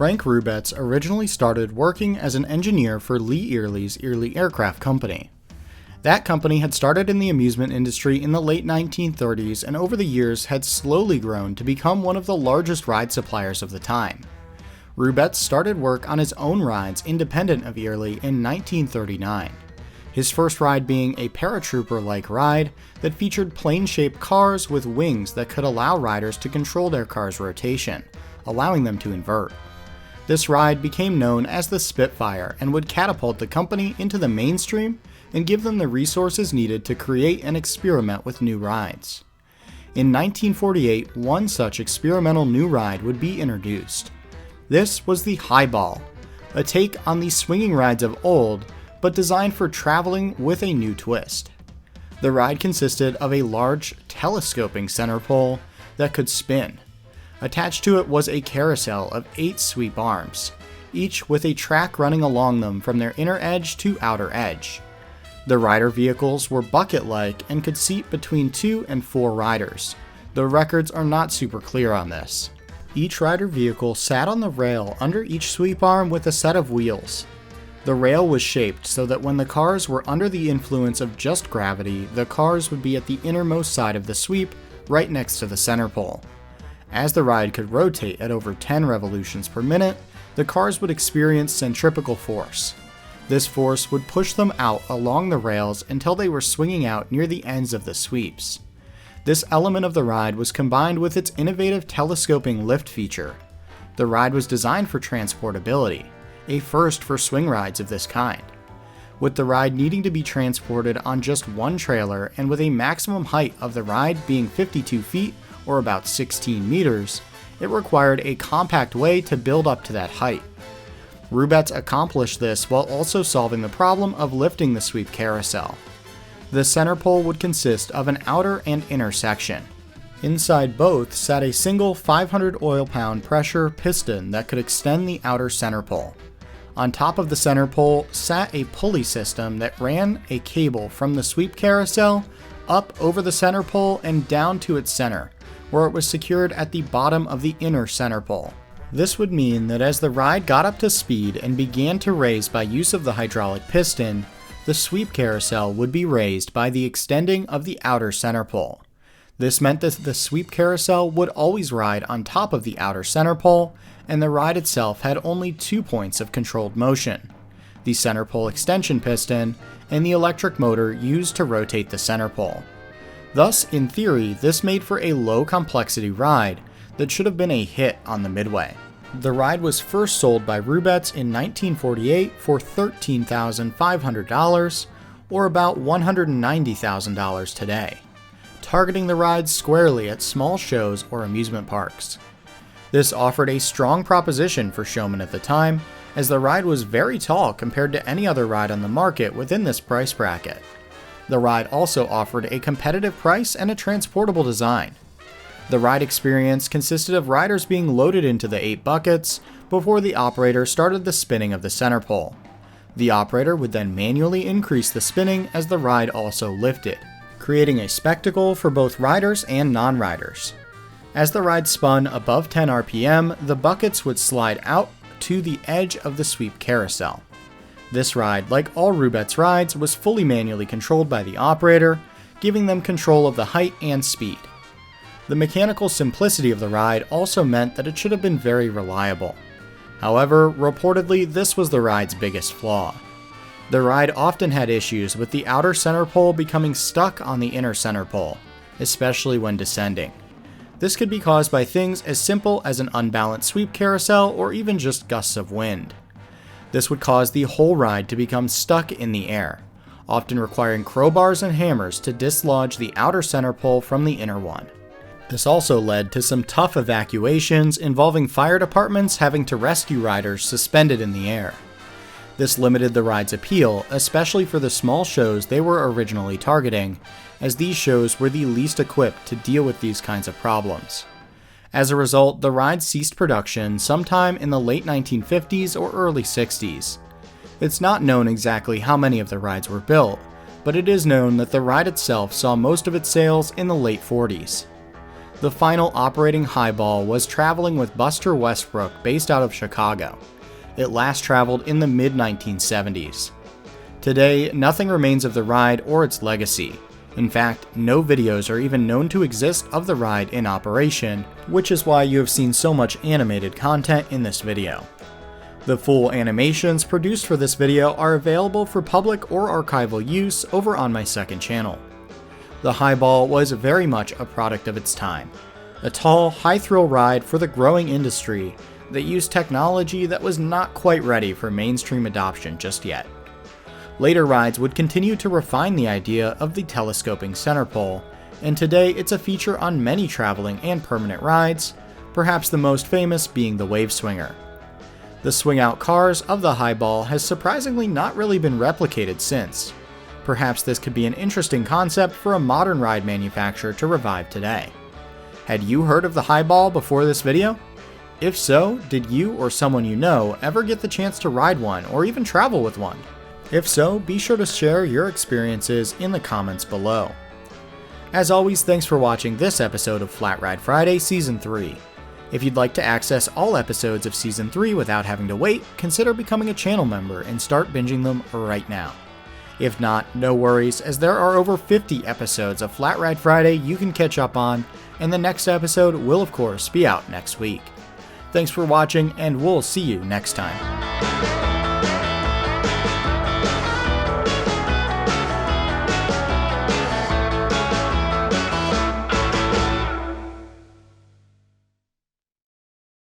Frank Hrubetz originally started working as an engineer for Lee Early's Early Aircraft Company. That company had started in the amusement industry in the late 1930s and over the years had slowly grown to become one of the largest ride suppliers of the time. Hrubetz started work on his own rides independent of Early in 1939. His first ride being a paratrooper-like ride that featured plane-shaped cars with wings that could allow riders to control their car's rotation, allowing them to invert. This ride became known as the Spitfire and would catapult the company into the mainstream and give them the resources needed to create and experiment with new rides. In 1948, one such experimental new ride would be introduced. This was the Highball, a take on the swinging rides of old, but designed for traveling with a new twist. The ride consisted of a large telescoping center pole that could spin. Attached to it was a carousel of 8 sweep arms, each with a track running along them from their inner edge to outer edge. The rider vehicles were bucket-like and could seat between 2 and 4 riders, though records are not super clear on this. Each rider vehicle sat on the rail under each sweep arm with a set of wheels. The rail was shaped so that when the cars were under the influence of just gravity, the cars would be at the innermost side of the sweep, right next to the center pole. As the ride could rotate at over 10 revolutions per minute, the cars would experience centripetal force. This force would push them out along the rails until they were swinging out near the ends of the sweeps. This element of the ride was combined with its innovative telescoping lift feature. The ride was designed for transportability, a first for swing rides of this kind. With the ride needing to be transported on just one trailer and with a maximum height of the ride being 52 feet or about 16 meters, it required a compact way to build up to that height. Hrubetz accomplished this while also solving the problem of lifting the sweep carousel. The center pole would consist of an outer and inner section. Inside both sat a single 500 oil-pound pressure piston that could extend the outer center pole. On top of the center pole sat a pulley system that ran a cable from the sweep carousel up over the center pole and down to its center, where it was secured at the bottom of the inner center pole. This would mean that as the ride got up to speed and began to raise by use of the hydraulic piston, the sweep carousel would be raised by the extending of the outer center pole. This meant that the sweep carousel would always ride on top of the outer center pole, and the ride itself had only 2 points of controlled motion: the center pole extension piston and the electric motor used to rotate the center pole. Thus, in theory, this made for a low complexity ride that should have been a hit on the Midway. The ride was first sold by Hrubetz in 1948 for $13,500, or about $190,000 today, targeting the ride squarely at small shows or amusement parks. This offered a strong proposition for showmen at the time, as the ride was very tall compared to any other ride on the market within this price bracket. The ride also offered a competitive price and a transportable design. The ride experience consisted of riders being loaded into the 8 buckets before the operator started the spinning of the center pole. The operator would then manually increase the spinning as the ride also lifted, creating a spectacle for both riders and non-riders. As the ride spun above 10 RPM, the buckets would slide out to the edge of the sweep carousel. This ride, like all Hrubetz rides, was fully manually controlled by the operator, giving them control of the height and speed. The mechanical simplicity of the ride also meant that it should have been very reliable. However, reportedly, this was the ride's biggest flaw. The ride often had issues with the outer center pole becoming stuck on the inner center pole, especially when descending. This could be caused by things as simple as an unbalanced sweep carousel or even just gusts of wind. This would cause the whole ride to become stuck in the air, often requiring crowbars and hammers to dislodge the outer center pole from the inner one. This also led to some tough evacuations involving fire departments having to rescue riders suspended in the air. This limited the ride's appeal, especially for the small shows they were originally targeting, as these shows were the least equipped to deal with these kinds of problems. As a result, the ride ceased production sometime in the late 1950s or early 60s. It's not known exactly how many of the rides were built, but it is known that the ride itself saw most of its sales in the late 40s. The final operating Highball was traveling with Buster Westbrook based out of Chicago. It last traveled in the mid-1970s. Today, nothing remains of the ride or its legacy. In fact, no videos are even known to exist of the ride in operation, which is why you have seen so much animated content in this video. The full animations produced for this video are available for public or archival use over on my second channel. The Highball was very much a product of its time. A tall, high-thrill ride for the growing industry that used technology that was not quite ready for mainstream adoption just yet. Later rides would continue to refine the idea of the telescoping center pole, and today it's a feature on many traveling and permanent rides, perhaps the most famous being the Wave Swinger. The swing-out cars of the Highball has surprisingly not really been replicated since. Perhaps this could be an interesting concept for a modern ride manufacturer to revive today. Had you heard of the Highball before this video? If so, did you or someone you know ever get the chance to ride one or even travel with one? If so, be sure to share your experiences in the comments below. As always, thanks for watching this episode of Flat Ride Friday Season 3. If you'd like to access all episodes of Season 3 without having to wait, consider becoming a channel member and start binging them right now. If not, no worries, as there are over 50 episodes of Flat Ride Friday you can catch up on, and the next episode will of course be out next week. Thanks for watching, and we'll see you next time.